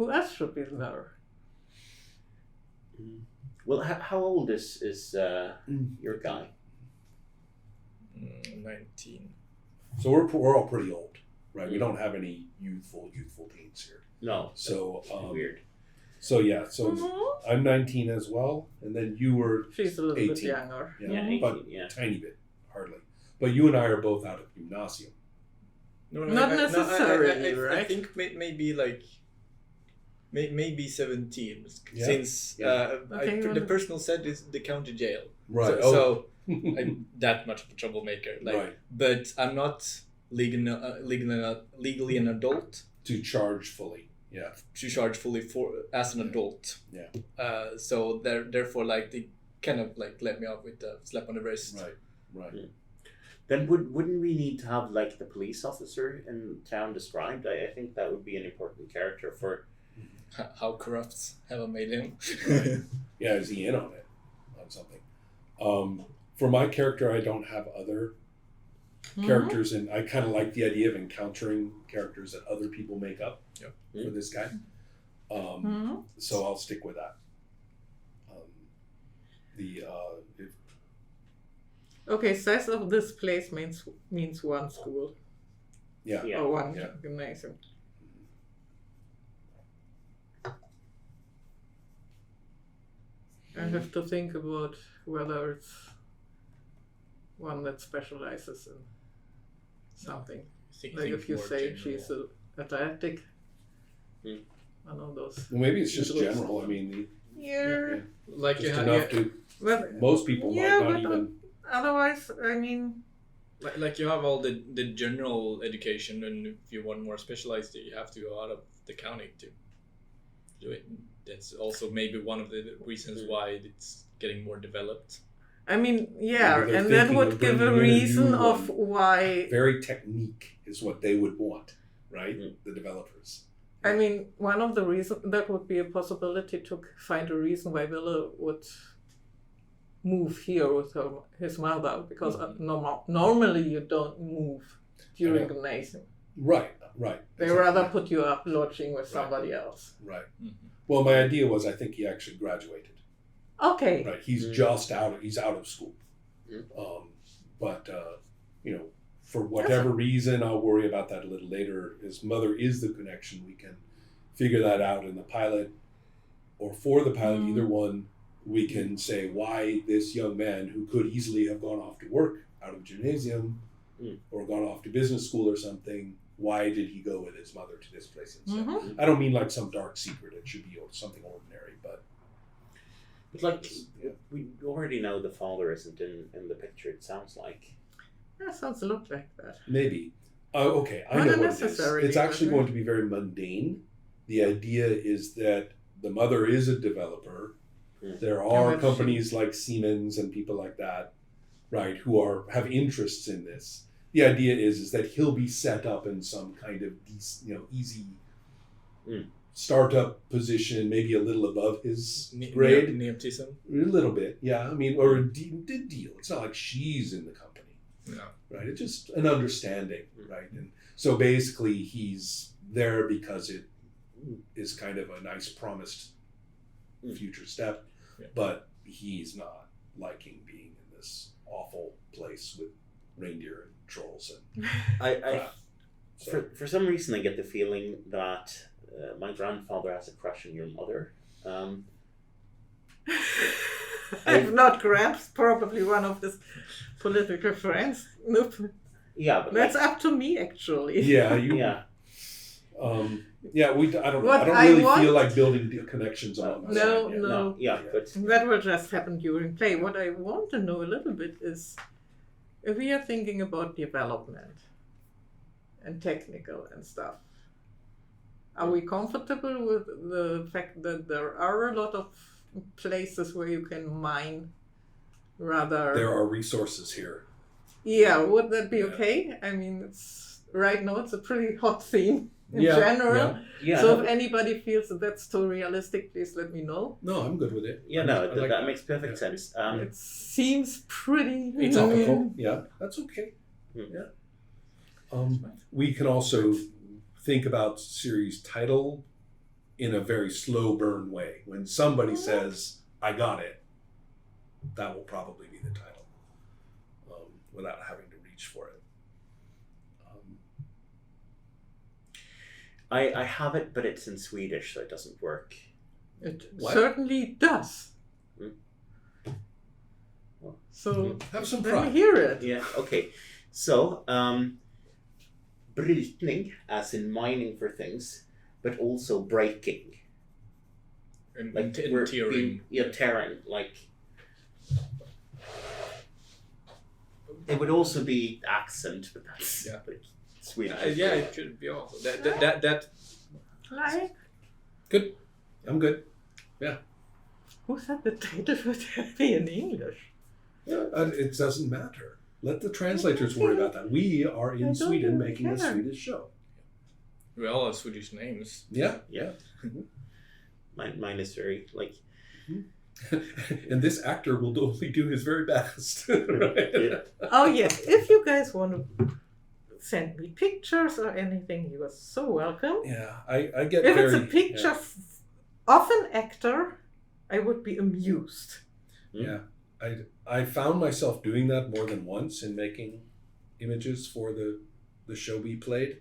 Who else should be the mother? Well, how old is your guy? 19. So we're all pretty old, right? We don't have any youthful teens here. No. So weird. So yeah, so I'm 19 as well, and then you were She's a little 18. bit younger. Yeah, 18, but yeah. tiny bit, hardly. But you and I are both out of gymnasium. Not necessarily, right? I think maybe like maybe 17, Yeah. since Okay, the personal set is the county jail. Right. So I'm that much of a troublemaker. Like, Right. But I'm not legally an adult To charge fully. Yeah. to charge fully as an adult. Yeah. So therefore, like, they kind of like let me off with a slap on the wrist. Right. Yeah. Then wouldn't we need to have like the police officer in town described? I think that would be an important character for. How corrupt have I made him? Yeah, is he in on it? On something? For my character, I don't have other characters, and I kind of like the idea of encountering characters that other people make up for this guy. So I'll stick with that. Okay, size of this place means one school. Yeah. Or one gymnasium. I have to think about whether it's one that specializes in something. Like if you say she's athletic, one of those. Well, maybe it's just general. I mean, Like you just have enough to. Most people might not even. Otherwise, I mean. Like you have all the general education, and if you want more specialized, you have to go out of the county to do it. That's also maybe one of the reasons why it's getting more developed. I mean, Maybe and they're that would thinking of give a bringing in a reason new of one. why. Very technique is what they would want, right? The developers. I mean, one of the reasons that would be a possibility to find a reason why Wille would move here with his mother, because normally you don't move during gymnasium. Right. They rather put you up lodging with somebody else. Right. Well, my idea was I think he actually graduated. Okay. Right. He's he's out of school. But for whatever reason, I'll worry about that a little later. His mother is the connection. We can figure that out in the pilot, or for the pilot, either one. We can say why this young man, who could easily have gone off to work out of gymnasium or gone off to business school or something, why did he go with his mother to this place instead? I don't mean like some dark secret. It should be something ordinary, but like we already know the father isn't in the picture. It sounds like. That sounds a lot like that. maybe. Okay, I know what it is. It's actually going to be very mundane. The idea is that the mother is a developer. There are companies like Siemens and people like that, right, who have interests in this. The idea is that he'll be set up in some kind of easy startup position, maybe a little above his grade. Nepotism? A little bit, yeah. I mean, or a deal. It's not like she's in the company. No. Right? It's just an understanding, right? And so basically he's there because it is kind of a nice promised future step, but he's not liking being in this awful place with reindeer and trolls and For some reason I get the feeling that my grandfather has a crush on your mother. I've not grasped probably one of his political friends. Nope. Yeah, but that's up to me actually. Yeah, I don't really feel like building connections on this. No. Yeah, but that will just happen during play. What I want to know a little bit is if we are thinking about development and technical and stuff. Are we comfortable with the fact that there are a lot of places where you can mine rather... There are resources here. Yeah, would that be okay? I mean, right now it's a pretty hot theme in general. Yeah. So if anybody feels that that's too realistic, please let me know. No, I'm good with it. Yeah, no, that makes perfect sense. It seems pretty... It's topical. Yeah, that's okay. Yeah. We can also think about series title in a very slow burn way. When somebody says, I got it, that will probably be the title, without having to reach for it. I have it, but it's in Swedish, so it doesn't work. It What? certainly does. So Have some let me pride. hear it. Yeah, okay. So, brytning, as in mining for things, but also breaking. And Like tearing. tearing. Like, it would also be accent, but that's like Swedish. Yeah, it could be also that. Like, Good. I'm good. who said the title would be in English? Yeah, it doesn't matter. Let the translators worry about that. We are I in don't Sweden even making a care. Swedish show. We all have Swedish names. Yeah. Yeah. Mine is very, like... And this actor will only do his very best. Right? Yeah. Oh yes, if you guys want to send me pictures or anything, you are so welcome. Yeah, I get If very... it's a picture of an actor, I would be amused. Yeah. I found myself doing that more than once in making images for the show we played.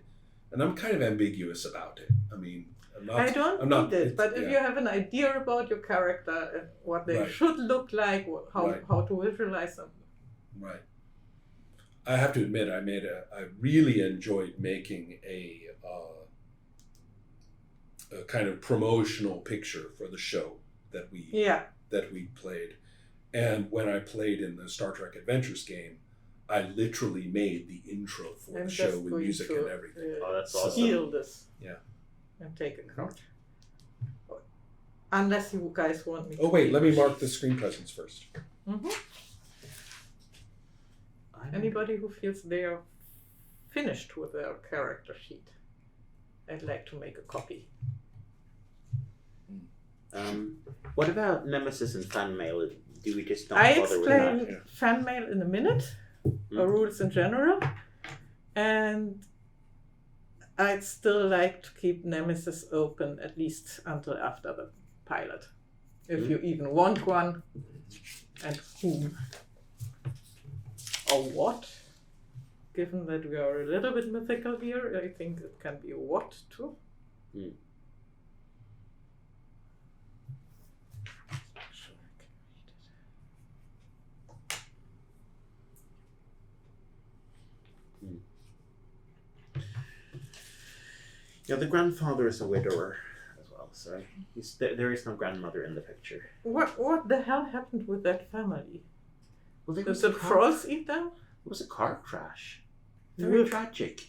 And I'm kind of ambiguous about it. I mean, I don't I'm not- need it, it's- but if yeah. you have an idea about your character and what they Right. should look like, Right. how to visualize them. Right. I have to admit, I really enjoyed making a kind of promotional picture for the show that we played. And when I played in the Star Trek Adventures game, I literally made the intro for I'm the show just with going music to, and everything. Oh, that's So- awesome. steal this. Yeah. And take a card. Unless you guys want me to. Oh wait, let me mark the screen presence first. Mhm. Anybody who feels they are finished with their character sheet, I'd like to make a copy. What about Nemesis and fan mail? Do we just not I bother with that? explain fan mail in a minute, or rules in general, and I'd still like to keep Nemesis open at least until after the pilot, if you even want one, and whom or what. Given that we are a little bit mythical here, I think it can be a what too. Yeah, the grandfather is a widower as well, so there is no grandmother in the picture. What the hell happened with that family? Well, there Did the trolls eat them? It was a car crash. Very Ugh. tragic.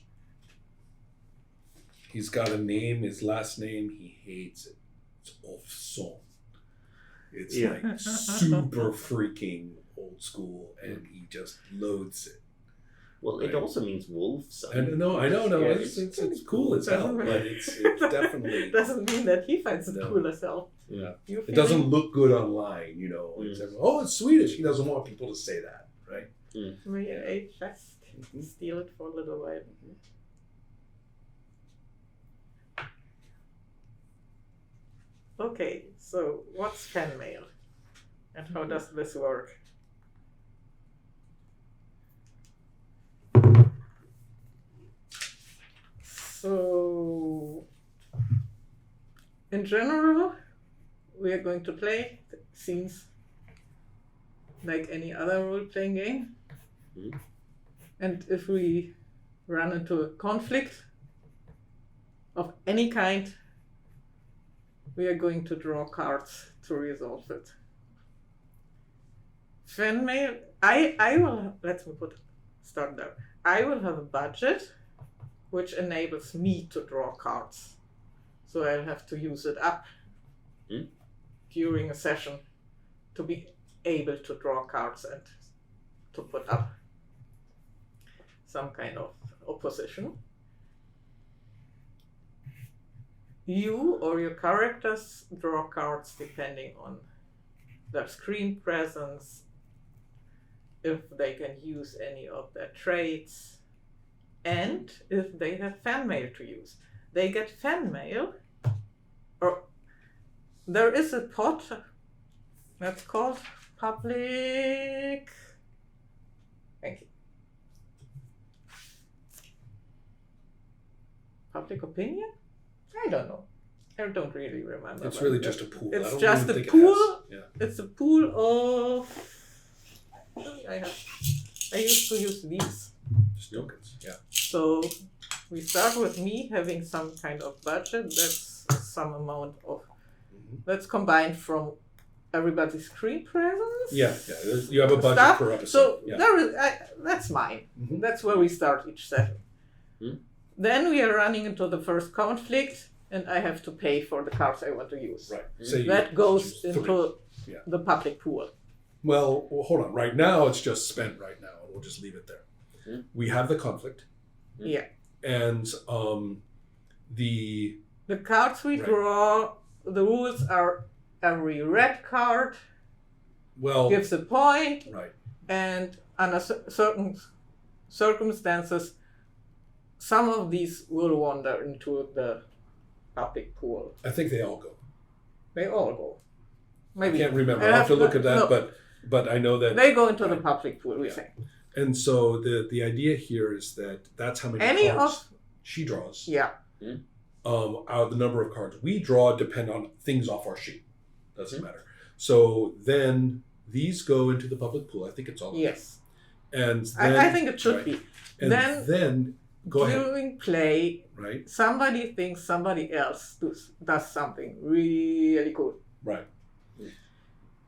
He's got a name, his last name, he hates it. It's off song. It's Yeah. like super freaking old school, and he just loathes it. Well, it Right. also means wolf. So. I know. Yeah. It's cool as hell, but it's definitely doesn't mean that he finds it No. cool as hell. yeah. You It doesn't look good online, you know. It's it's Swedish. He doesn't want people to say that, right? May I just steal it for a little while? Okay, so what's fan mail? And how does this work? So, in general, we are going to play scenes like any other role-playing game. And if we run into a conflict of any kind, we are going to draw cards to resolve it. Fan mail, I will, start there. I will have a budget which enables me to draw cards. So I'll have to use it up during a session to be able to draw cards and to put up some kind of opposition. You or your characters draw cards depending on their screen presence, if they can use any of their traits, and if they have fan mail to use. They get fan mail, or there is a pot that's called public. Thank you. Public opinion? I don't know. I don't really remember. It's really just a pool. I It's don't just even a think pool. It has, yeah. It's a pool of. I used to use these. Just tokens. Yeah. So we start with me having some kind of budget. That's some amount of. That's combined from everybody's screen presence. Yeah. You have a budget stuff. per episode. So yeah. there is. That's mine. Mhm. That's where we start each session. Hmm. Then we are running into the first conflict, and I have to pay for the cards I want to use. Right. Say you That goes choose into Yeah. the public pool. Well, hold on. Right now, it's just spent right now, and we'll just leave it there. Hmm. We have the conflict, Yeah. and the The cards we Right. draw, the rules are every red card well, gives a point, right. and under certain circumstances, some of these will wander into the public pool. I think they all go. They all go. I Maybe can't remember. I'll have to look at that, no, but I know that. they go into the public pool. We Yeah. say And so the idea here is that that's how many any cards of she draws. yeah. Out of the number of cards we draw depend on things off our sheet. Doesn't Mm-hmm. matter. So then these go into the public pool. I think it's all of them. Yes, And then, I think it should right. be. And Then- then go ahead. During play, Right. somebody thinks somebody else does something really cool. Right.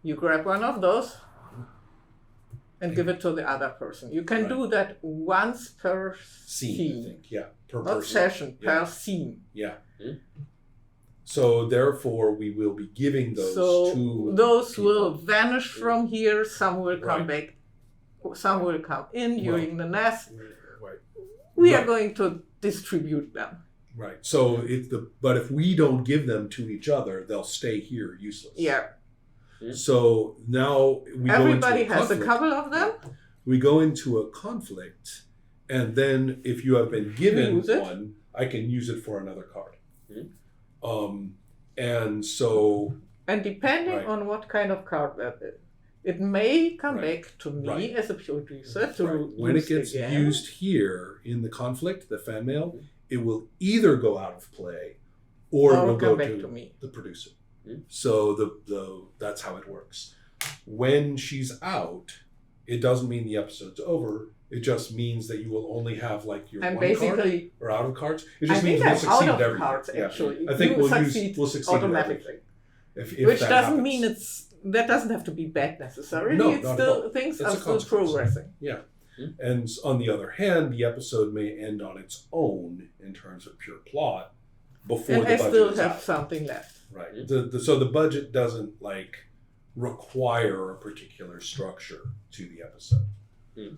You grab one of those and give it to the other person. You can Right. do that once per Scene, I think. Yeah. Per Not person. session, Yeah. per scene. Yeah. Hmm. So therefore, we will be giving those So to those people. will vanish from here. Some will come Right. back. Some will come in during the nest. Right. We are Right. going to distribute them. Right. So but if we don't give them to each other, they'll stay here useless. Yeah. So now we Everybody go into has a conflict. couple of them. We go into a conflict, and then if you have been given Use it. one, I can use it for another card. Hmm. And so And depending Right. on what kind of card that is, it may come Right. back to me Right. as a producer to right, when it use gets again. used here in the conflict, the fan mail, it will either go out of play or it or will come go back to to me. the producer. Hmm. So the that's how it works. When she's out, it doesn't mean the episode's over. It just means that you will only have like your And one card basically, or out of cards. It I just think means we'll I'm succeed out of every cards yeah. actually. I think You we'll succeed succeed in automatically. everything. If Which that doesn't happens. mean that doesn't have to be bad necessarily. No, it's not at still all. things It's are a still consequence. progressing. And on the other hand, the episode may end on its own in terms of pure plot before And the I budget still is have out. something left. Right. So the budget doesn't like require a particular structure to the episode. Hmm.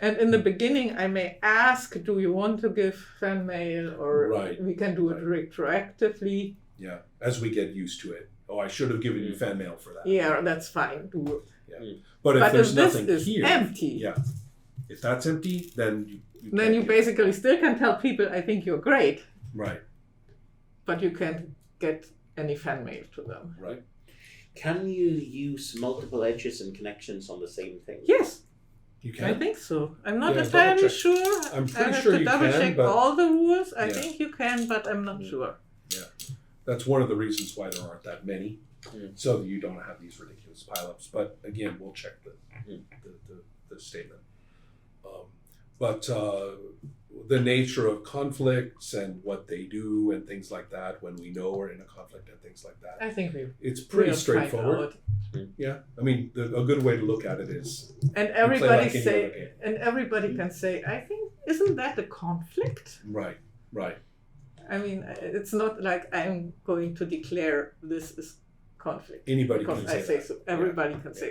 And in the beginning, I may ask, do you want to give fan mail, or Right. we can do it retroactively. Yeah. As we get used to it. Oh, I should have given you fan mail for that. Yeah, that's fine. Do it. But if But there's if this nothing is here, empty, yeah. If that's empty, then you then can't you give- basically still can tell people, I think you're great, right. but you can't get any fan mail to them. Right. Can you use multiple edges and connections on the same thing? Yes, You I can. think so. I'm not Yeah, entirely double check. sure. I'm I pretty have sure to you double can, check but all the rules. I Yeah. think you can, but I'm not sure. that's one of the reasons why there aren't that many, Mm. so that you don't have these ridiculous pileups. But again, we'll check Mm. the statement. But the nature of conflicts and what they do and things like that, when we know we're in a conflict and things like that, I think we it's pretty will straightforward. find out. Yeah, I mean, a good way to look at it is And you play everybody like any say, other game. and everybody can say, I think, isn't that a conflict? Right. I mean, it's not like I'm going to declare this is conflict Anybody because can I say say that. so. Everybody can say,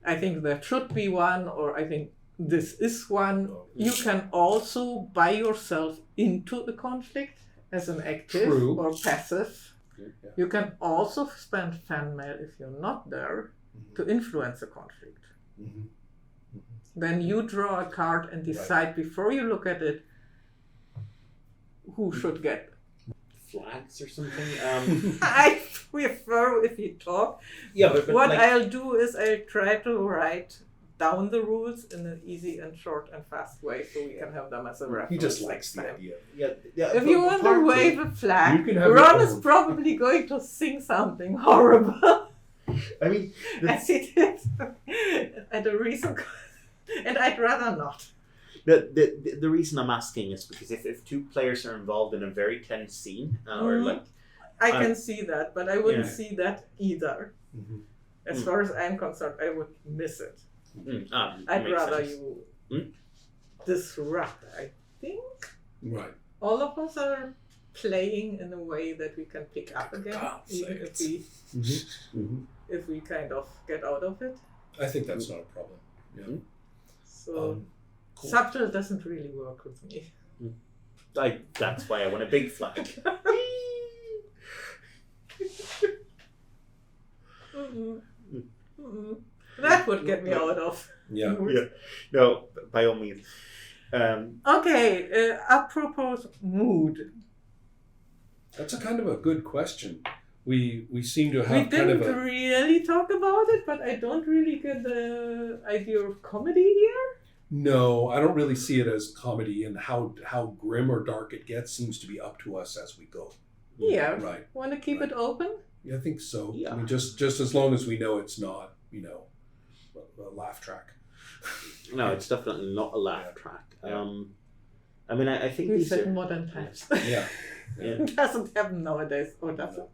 I think there should be one, or I think this is one. Oh. You can also buy yourself into the conflict as an active True. or passive. Yeah. You can also spend fan mail if you're not there to influence the conflict. Mhm. Then you draw a card and decide before you look at it who should get. Flags or something? prefer if you talk. Yeah, but What like, I'll do is I'll try to write down the rules in an easy and short and fast way so we can have them as a reference. He just likes next the time. idea. yeah. If you want to wave a You flag, can have your Ron is own. probably going to sing something horrible I mean, as he did at a recent and I'd rather not. the reason I'm asking is because if two players are involved in a very tense scene, or Mhm. like, I can see that, but I wouldn't Yeah. see that either. Mhm. As far as I'm concerned, I would miss it. I'd makes rather sense. you disrupt. I think Right. all of us are playing in a way that we can pick up again, even if we Mhm. if we kind of get out of it. I think that's not a problem. Yeah. So Cool. subtle doesn't really work with me. That's why I want a big flag. That would get me out of. Yeah. Yeah. No, by all means. Okay, apropos mood. That's a kind of a good question. We seem to We have kind didn't of a really talk about it, but I don't really get the idea of comedy here. no. I don't really see it as comedy, and how grim or dark it gets seems to be up to us as we go. Yeah. Right. Want to keep it open? Yeah, I think so. Yeah. I mean, just as long as we know it's not, a laugh track. No, it's definitely not a laugh track. Yeah. I mean, I think We these said are. modern times. Yeah. Yeah. It doesn't happen nowadays, or does it?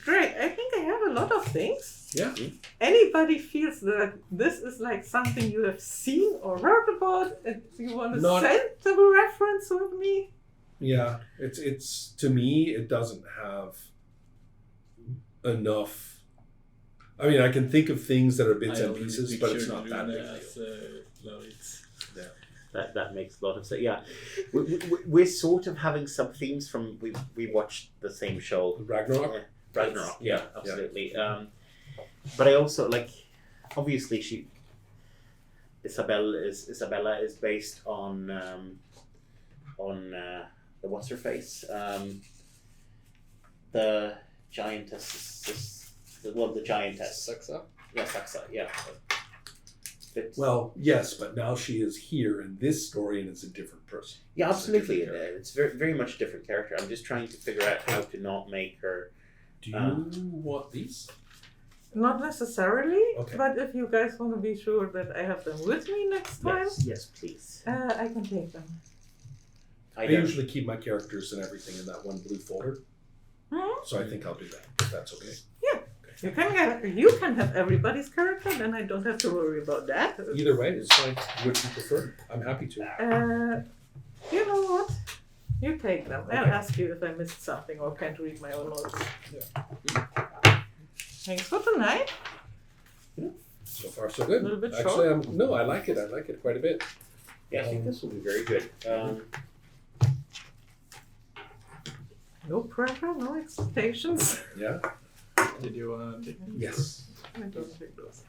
Great. I think I have a lot of things. Yeah. Anybody feels that this is like something you have seen or heard about, and you want to Not- send the reference with me? Yeah. It's to me, it doesn't have enough. I mean, I can think of things that are bits and pieces, but it's not that big a deal. That makes a lot of sense. Yeah, we're sort of having some themes from we watched the same show, Ragnarok. Ragnarok. Yeah, Yeah, absolutely. But I also like, obviously, Isabella is based on the what's her face, the giantess, the giantess. Saxa? Yeah, Saxa. Yeah. Well, yes, but now she is here in this story, and it's a different person. Yeah, It's a different absolutely. character. It's very, very much a different character. I'm just trying to figure out how to not make her. Do you want these? Not necessarily, Okay. but if you guys want to be sure that I have them with me next time, Yes, please. I can take them. I don't- usually keep my characters and everything in that one blue folder, Hmm? so I think I'll do that. If that's okay. You can have everybody's character, then I don't have to worry about that. Either way, it's fine. Which you prefer? I'm happy to. You know what? You take them. I'll Okay. ask you if I missed something or can't read my own notes. Yeah. Thanks for tonight. So far, so good. A little bit Actually, short. no, I like it. I like it quite a bit. Yeah, I think this will be very good. No pressure, no expectations. Yeah. Did you take them? Yes. I don't take those.